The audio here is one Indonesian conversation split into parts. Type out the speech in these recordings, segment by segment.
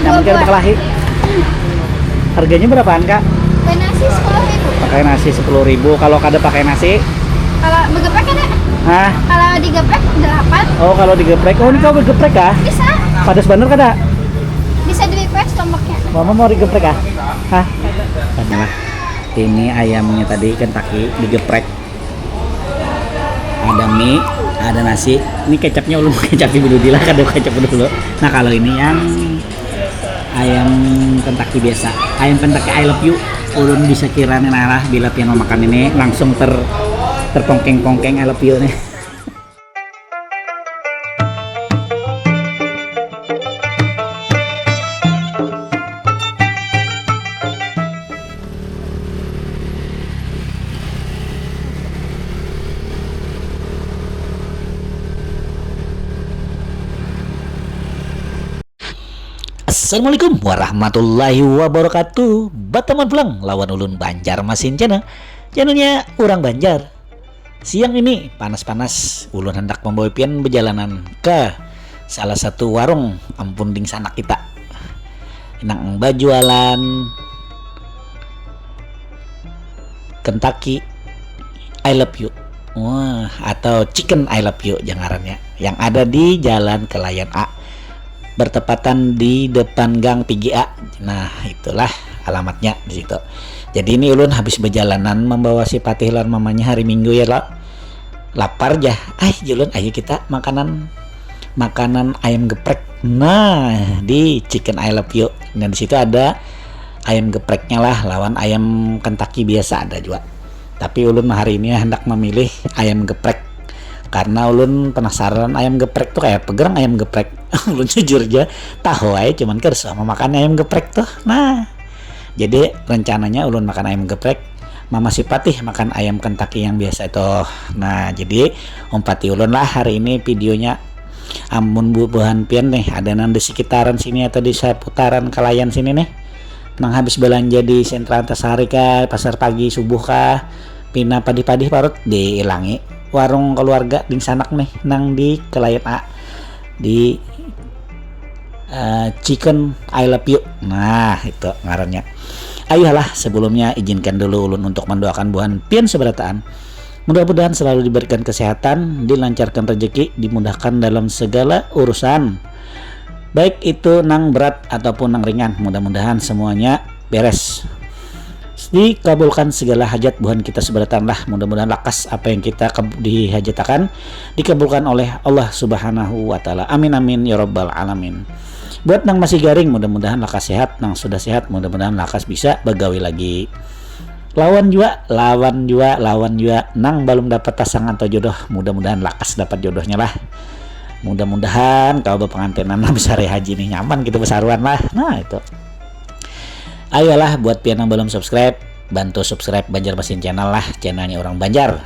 Yang mungkin berkelahi. Harganya berapaan kak? Pakai nasi 10.000. Pakai nasi 10.000. Kalau kada pakai nasi? Kalau begeprek ada? Hah? Kalau digeprek 8. Oh kalau digeprek. Oh ini kau bergeprek kah? Bisa. Padas bener kada? Bisa di-press tombaknya. Mama mau digeprek kah? Hah? Nah, ini ayamnya tadi Kentucky digeprek. Ada mie, ada nasi. Ini kecapnya ulun kecap dulu lah, kada kecap dulu. Nah kalau ini yang ayam Kentucky biasa, ayam Kentucky I love you. Ulun bisa kira nih nah bila pian mau makan ini langsung terpongkeng-pongkeng I love you nih. Assalamualaikum warahmatullahi wabarakatuh. Bataman pulang lawan ulun Banjarmasin channelnya orang Banjar. Siang ini panas-panas ulun hendak membawa pian berjalanan ke salah satu warung ampun ding sanak kita. Nang bajualan Kentucky I love you. Wah, atau chicken I love you jangarannya, yang ada di Jalan Kelayan A, bertepatan di depan Gang PGA. Nah, itulah alamatnya di situ. Jadi ini ulun habis berjalanan membawa si Patih lan mamanya hari Minggu ya lah. Lapar jah. Julun ayo kita makanan ayam geprek. Nah, di Chicken I Love You. Dan di situ ada ayam gepreknya lah lawan ayam Kentucky biasa ada juga. Tapi ulun hari ini hendak memilih ayam geprek karena ulun penasaran ayam geprek tuh kayak pegerang ayam geprek. Ulun jujur aja tahu aja cuman kan sama makan ayam geprek tuh. Nah jadi rencananya ulun makan ayam geprek, mama si Patih makan ayam Kentucky yang biasa itu. Nah jadi Pati ulun lah hari ini videonya amun bubuhan pian nih ada nang di sekitaran sini atau di seputaran Kelayan sini nih, nang habis belanja di sentra Antasari kah, pasar pagi subuh kah, pina padi-padi parut diilangi warung keluarga ding sanak nih nang di Kelayan A di Chicken I Love You. Nah itu ngarannya. Ayolah sebelumnya izinkan dulu ulun untuk mendoakan buhan pian seberataan. Mudah-mudahan selalu diberikan kesehatan, dilancarkan rezeki, dimudahkan dalam segala urusan, baik itu nang berat ataupun nang ringan. Mudah-mudahan semuanya beres, dikabulkan segala hajat buhan kita seberatan lah. Mudah-mudahan lakas apa yang kita dihajatakan dikabulkan oleh Allah Subhanahu wa taala. Amin amin ya rabbal alamin. Buat nang masih garing mudah-mudahan lakas sehat, nang sudah sehat mudah-mudahan lakas bisa begawi lagi. Lawan juga nang belum dapat pasangan atau jodoh mudah-mudahan lakas dapat jodohnya lah. Mudah-mudahan kalau pengantinan bisa haji nih nyaman gitu besaruan lah. Nah itu. Ayolah buat pian yang belum subscribe, bantu subscribe Banjarmasin channel lah, channelnya orang Banjar.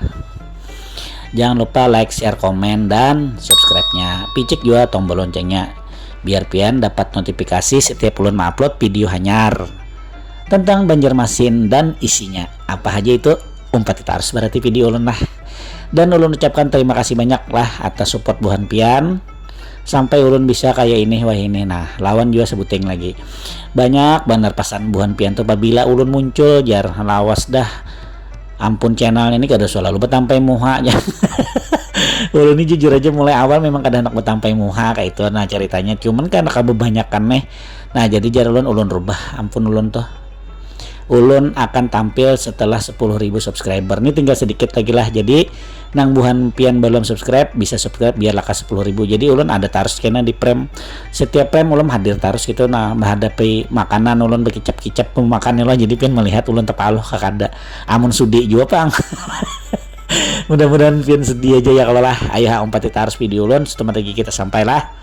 Jangan lupa like, share, komen, dan subscribe-nya. Picik juga tombol loncengnya biar pian dapat notifikasi setiap ulun upload video hanyar tentang Banjarmasin dan isinya apa aja itu Pati harus berarti video ulun lah. Dan ulun ucapkan terima kasih banyak lah atas support buhan pian sampai ulun bisa kayak ini wah ini. Nah lawan juga sebuting lagi banyak benar pasan buhan pian tuh apabila ulun muncul jar lawas dah ampun channel ini kada selalu betampai muha aja. Ulun ini jujur aja mulai awal memang kada anak betampai muha kayak itu. Nah ceritanya cuman karena kebanyakan nih. Nah jadi jar ulun rubah ampun ulun tuh ulun akan tampil setelah 10.000 subscriber. Ini tinggal sedikit lagi lah. Jadi nang buhan pian belum subscribe bisa subscribe biar lakas 10.000. Jadi ulun ada tarus kena di frame. Setiap frame ulun hadir tarus gitu. Nah menghadapi makanan ulun berkicap-kicap pemakannya lah. Jadi pian melihat ulun tepaluh kakada. Amun sudi juga pang. Mudah-mudahan pian sedih aja ya kalau lah. Ayah Pati tarus video ulun. Setelah lagi kita sampailah.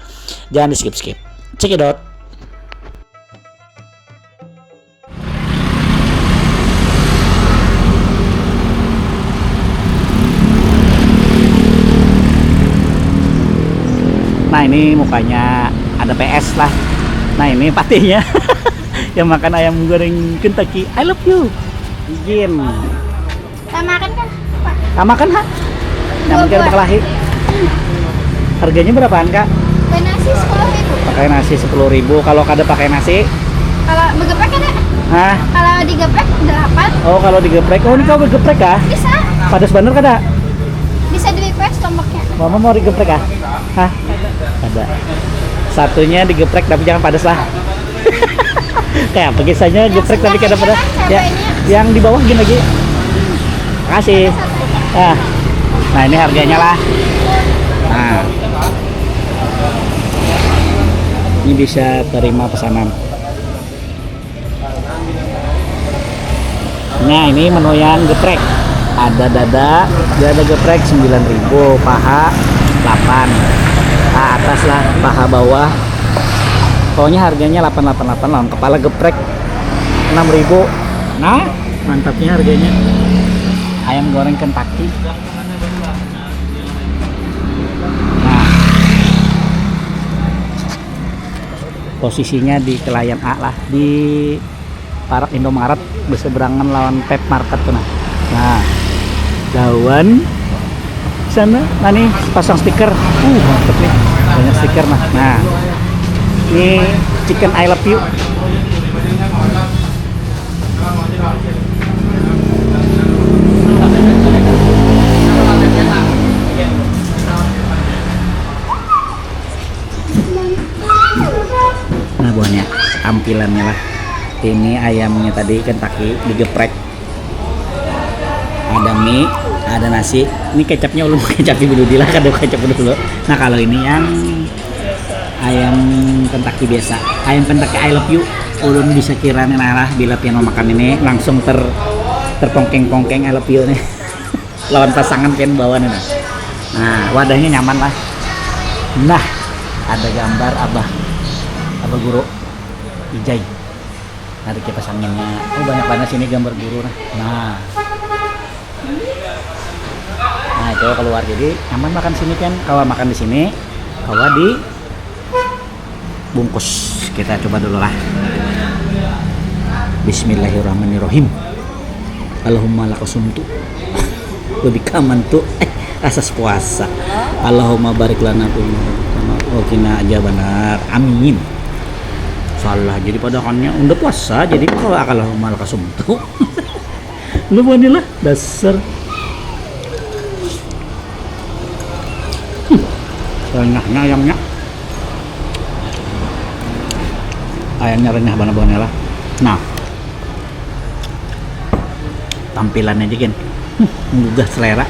Jangan di skip. Cekidot. Nah ini mukanya ada PS lah. Nah ini Patihnya yang makan ayam goreng Kentucky I love you. Izin. Tak makan kan? Pak? Tak makan ha? Yang mungkin berkelahi. Harganya berapaan kak? Pakai nasi 10.000. Pakai nasi 10.000. Kalau kada pakai nasi, Kalau begeprek ada? hah? Kalau digeprek 8. Oh kalau digeprek, oh ini kau geprek kah? Bisa. Padas bener kada? Bisa di request tombaknya. Mama mau digeprek kah? Hah? Ada. Satunya digeprek tapi jangan padas lah. Kayak apa kisahnya geprek tapi kada padas? Ya, yang di bawah gini lagi. Makasih. Nah ini harganya lah. Nah, ini bisa terima pesanan. Nah ini menu yang geprek. Ada dada geprek 9.000, paha 8. Nah, atas lah, paha bawah. Pokoknya harganya 888 lah. Kepala geprek 6.000. Nah, mantapnya harganya. Ayam goreng Kentucky. Nah, posisinya di Kelayan A lah, di Parak Indomaret berseberangan lawan Pep Market tuh nah lawan sana. Nah nih pasang stiker, mantep nih, banyak stiker nah ini chicken I love you. Nah buahnya, tampilannya lah. Ini ayamnya tadi Kentucky digeprek. Ada mie, ada nasi. Ini kecapnya ulun kecap dulu dilah, kada kecap dulu. Nah kalau ini yang ayam Kentucky biasa, ayam Kentucky I love you. Ulun bisa kira nih lah bila pian mau makan ini langsung terpongkeng-pongkeng I love you nih. Lawan pasangan pian bawa nih. Nah wadahnya nyaman lah. Nah ada gambar abah guru Ijai. Ada kipas anginnya. Oh banyak banget sini gambar guru nah itu keluar, jadi nyaman makan sini kan. Kalau makan di sini, kalau di bungkus. Kita coba dulu lah. Bismillahirrahmanirrahim. Allahumma lakasumtu lebih kaman tuh asas puasa. Allahumma barik lana wa qina azabannar. Amin. Salah jadi padakannya udah puasa, jadi kalau Allahumma lakasumtu lu lah dasar. Renyahnya ayamnya renyah banget lah. Nah tampilannya aja kan menggugah selera.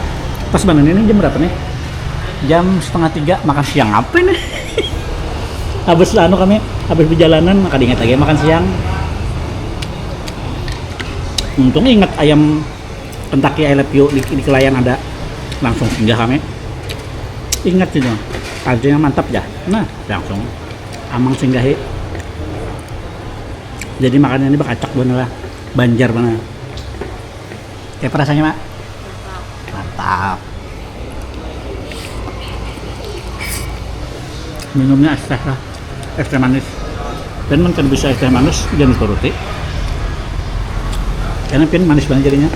Pas banget ini jam berapa nih? Jam 2:30. Makan siang apa nih? Habis kami habis perjalanan maka diingat lagi makan siang. Untung ingat ayam Kentucky I love you di Kelayan ada, langsung singgah kami. Ingat sih dong, harganya mantap ya. Nah langsung amang singgahi. Jadi makannya ini bakacak bener lah, banjar banget. Kayak rasanya mak? Mantap. Minumnya es teh lah, es teh manis. Dan mungkin bisa es teh manis jangan dituruti, karena pian manis banget jadinya.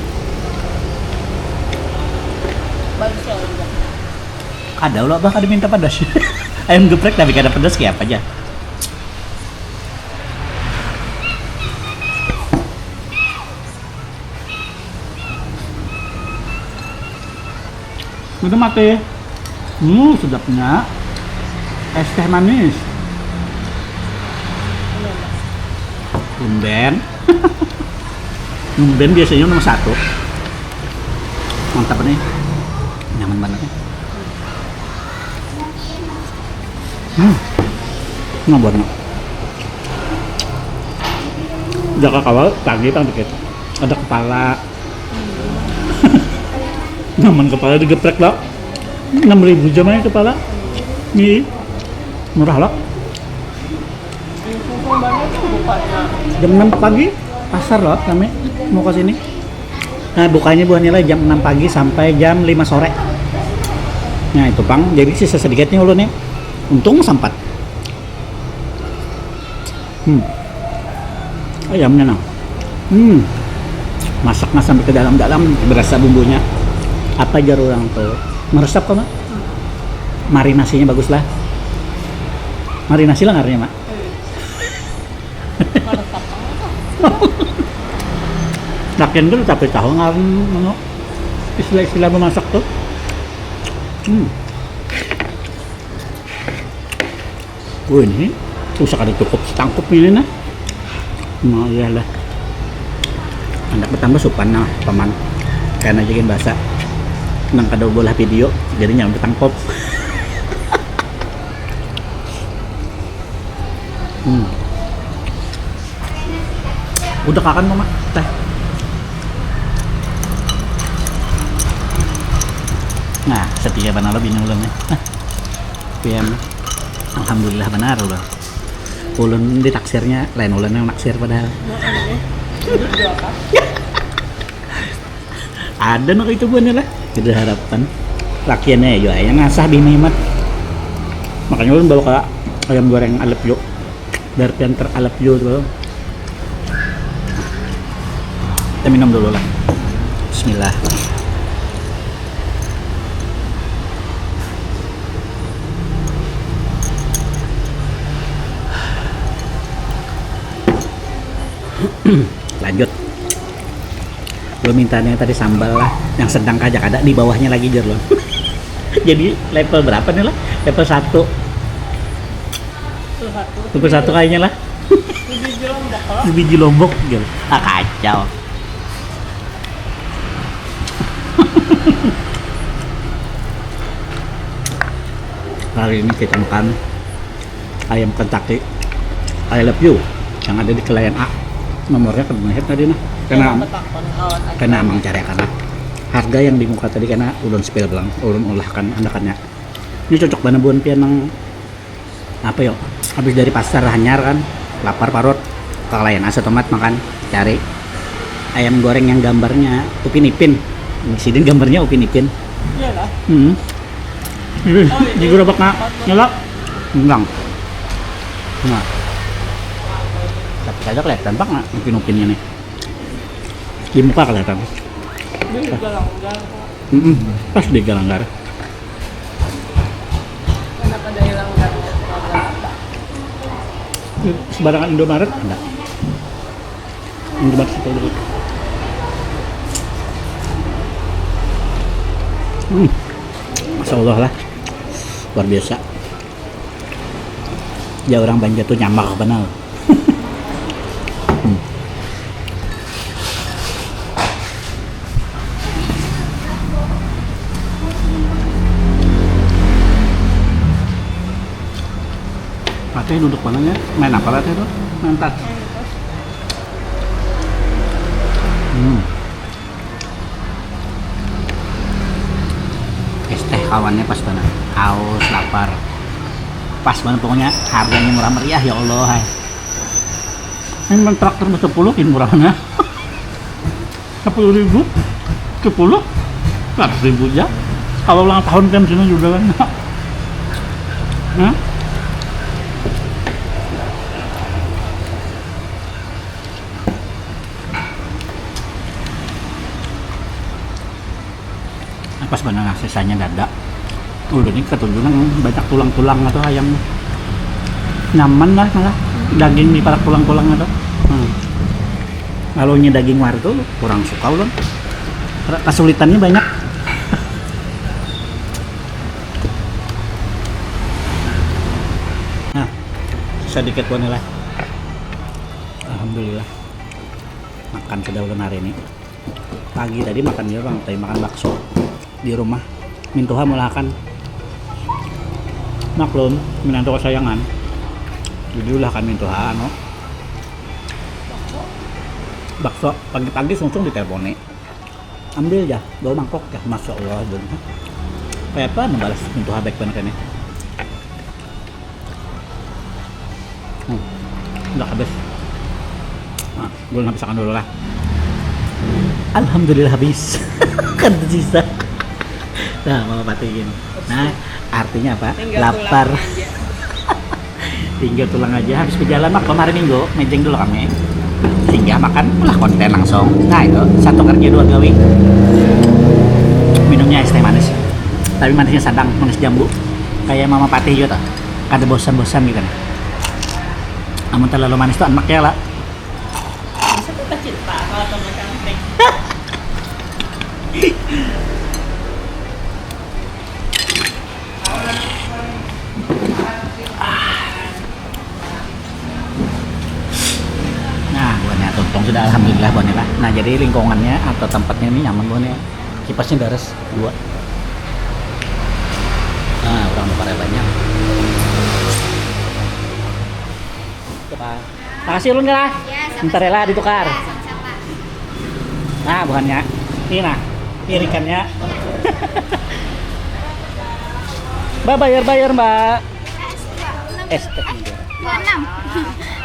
Ada ulah bah kada minta pedas. Ayam geprek tapi kada pedas kayak apa aja. Udah mati. Sedapnya es teh manis. Lumben biasanya nomor 1. Mantap nih, nyaman banget nih. Nggak nih. Udah kawal pagi tang dikit. Ada kepala. Nyaman kepala digeprek lah. 6.000 jam aja kepala. Nih murah lah. Jam 6 pagi pasar loh kami mau ke sini. Nah bukanya buahnya lah jam 6 pagi sampai jam 5 sore. Nah itu pang, jadi sisa sedikitnya ulun nih. Untung sempat. Ayamnya nah. Masaknya sampai ke dalam-dalam, berasa bumbunya. Apa jar orang tuh meresap kok mak. Marinasinya bagus lah. Marinasi lang artinya, Mak. Lakian dulu tapi tahu ngaran ano istilah-istilah memasak tuh. Ini usah kada cukup setangkup ini nah. Nah, iyalah. Anak bertambah supan nah, paman. Karena jadiin bahasa. Nang kada bola video, jadinya bertangkop. Udah kakan mama teh. Nah, setia benar lebih ulunnya. PM. Alhamdulillah benar ulah. Ulun di taksirnya lain ulun yang naksir padahal. Ada nak itu buannya lah. Kita harapan lakiannya ya yang ngasah bimemat. Makanya ulun bawa ke ayam goreng alep yuk. Dari pianter alep yuk tuh. Kita minum dulu lah. Bismillah. Lanjut. Lo mintanya tadi sambal lah yang sedang kajak ada di bawahnya lagi jer lo. Jadi level berapa nih lah? Level 1. Level 1 kayaknya lah. Di biji lombok gitu. Ah kacau. Hari ini kita makan ayam Kentucky I love you yang ada di Kelayan A. Nomornya kebenaran tadi nah karena emang cari karena harga yang di muka tadi karena ulun spill belang ulun ulahkan anakannya ini cocok banget buat pian yang apa yuk habis dari pasar hanyar kan lapar parut ke Kelayan A tomat makan cari ayam goreng yang gambarnya Upin Ipin sidin gambarnya Upin Ipin Iyalah. Di gerobak nak nyelak enggak nah tapi saja kelihatan pak nggak upin-upinnya nih di muka kelihatan Di galanggar. pas di galanggar Kenapa dari langgarnya? sebarangan Indomaret enggak Indomaret itu dulu Masya Allah lah luar biasa ya orang Banjar tuh nyamak benar. Teh duduk mananya main apa lah teh tuh main tas es teh kawannya pas banget haus lapar pas banget pokoknya harganya murah meriah ya Allah hai ini traktor 10 ini murahnya 10.000 100.000 ya kalau ulang tahun kan sini juga kan pas benar sisanya dada udah ini ketunjukan banyak tulang-tulang atau ayam nyaman lah malah daging di parak tulang-tulang atau kalau daging war tuh kurang suka ulun kesulitannya banyak nah sedikit pun lah alhamdulillah makan sudah ulun hari ini pagi tadi makan di orang tadi makan bakso di rumah mintuha mulakan maklum minanto kesayangan jadi ulah kan mintuha ano bakso pagi-pagi langsung diteleponi ambil ya 2 mangkok ya Masya Allah dun kayak apa ngebalas mintuha baik banget ini udah habis nah, gue habisakan dulu lah alhamdulillah habis kan tersisa. Nah, mama patiin. Nah, artinya apa? Tinggal lapar. Tulang aja. Tinggal tulang aja. Habis perjalanan mak kemarin minggu, mejeng dulu kami. Sehingga makan ulah konten langsung. Nah itu satu kerja 2 gawe. Minumnya es teh manis. Tapi manisnya sedang, manis jambu. Kayak mama patih gitu. Kada bosan-bosan gitu. Namun terlalu manis tuh anaknya lah. Masa kita cinta kalau tomat cantik. Nah, buahnya tuntung sudah alhamdulillah buahnya lah. Nah, jadi lingkungannya atau tempatnya ini nyaman buahnya. Kipasnya beres 2. Nah, orang pada banyak. Coba. Makasih ulun lah. Ya, Bentar ya lah ditukar. Ya, sama-sama. Nah, buahnya. Ini nah, irikannya. Mbak bayar Mbak. Es teh juga. 26.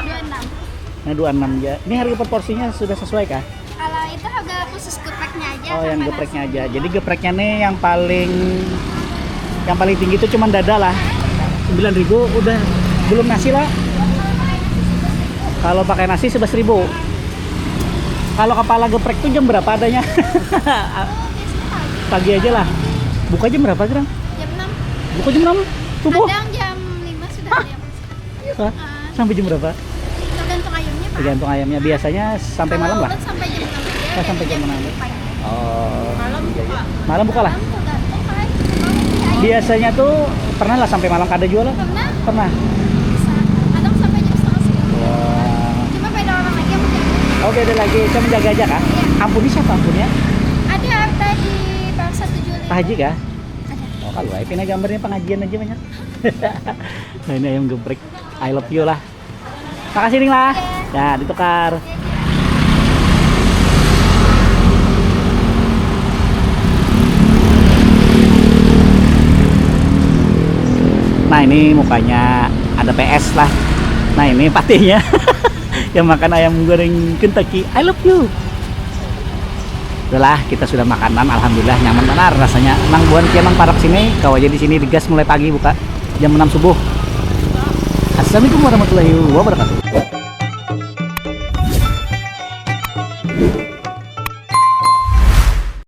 26. Nah 26 ya. Ini harga per porsinya sudah sesuai kah? Kalau itu harga khusus gepreknya aja. Oh yang sama gepreknya nasi. aja. Jadi gepreknya nih yang paling tinggi itu cuma dada lah. 9.000 udah belum nasi lah. Kalau pakai nasi 11.000. Kalau kepala geprek tuh jam berapa adanya? Oh, biasanya pagi. Pagi aja lah. Buka jam berapa Gerang? Jam 6. Buka jam 6 subuh. Kadang jam 5 sudah ada yang pesan. Hah? Sampai jam berapa? Tergantung ayamnya, Pak. Tergantung ayamnya. Biasanya sampai malam lah. Kalau udang sampai jam 6 aja. Oh, sampai jam 6. pagi. Oh. Malam buka. Malam buka lah. Malam tergantung, Pak. Mau Biasanya tuh pernah lah sampai malam kada jualan? Pernah? Pernah. Bisa. Kadang sampai jam setengah 9. Wah. Cuma beda orang lagi yang menjaga. Oh beda lagi, saya menjaga aja kah? Iya. Ampuni siapa ampunnya? Ada di Park 1 Juli. Pak Haji kah? Ada. Oh kalau ini gambarnya pengajian aja banyak. Nah ini ayam geprek, I love you lah. Makasih Ning lah. Ya ditukar. Nah ini mukanya ada PS lah. Nah ini patinya yang makan ayam goreng Kentucky. I love you. Udahlah kita sudah makanan, alhamdulillah nyaman benar rasanya. Nang buan kia nang parak sini, kau aja di sini digas mulai pagi buka jam 6 subuh. Assalamualaikum warahmatullahi wabarakatuh.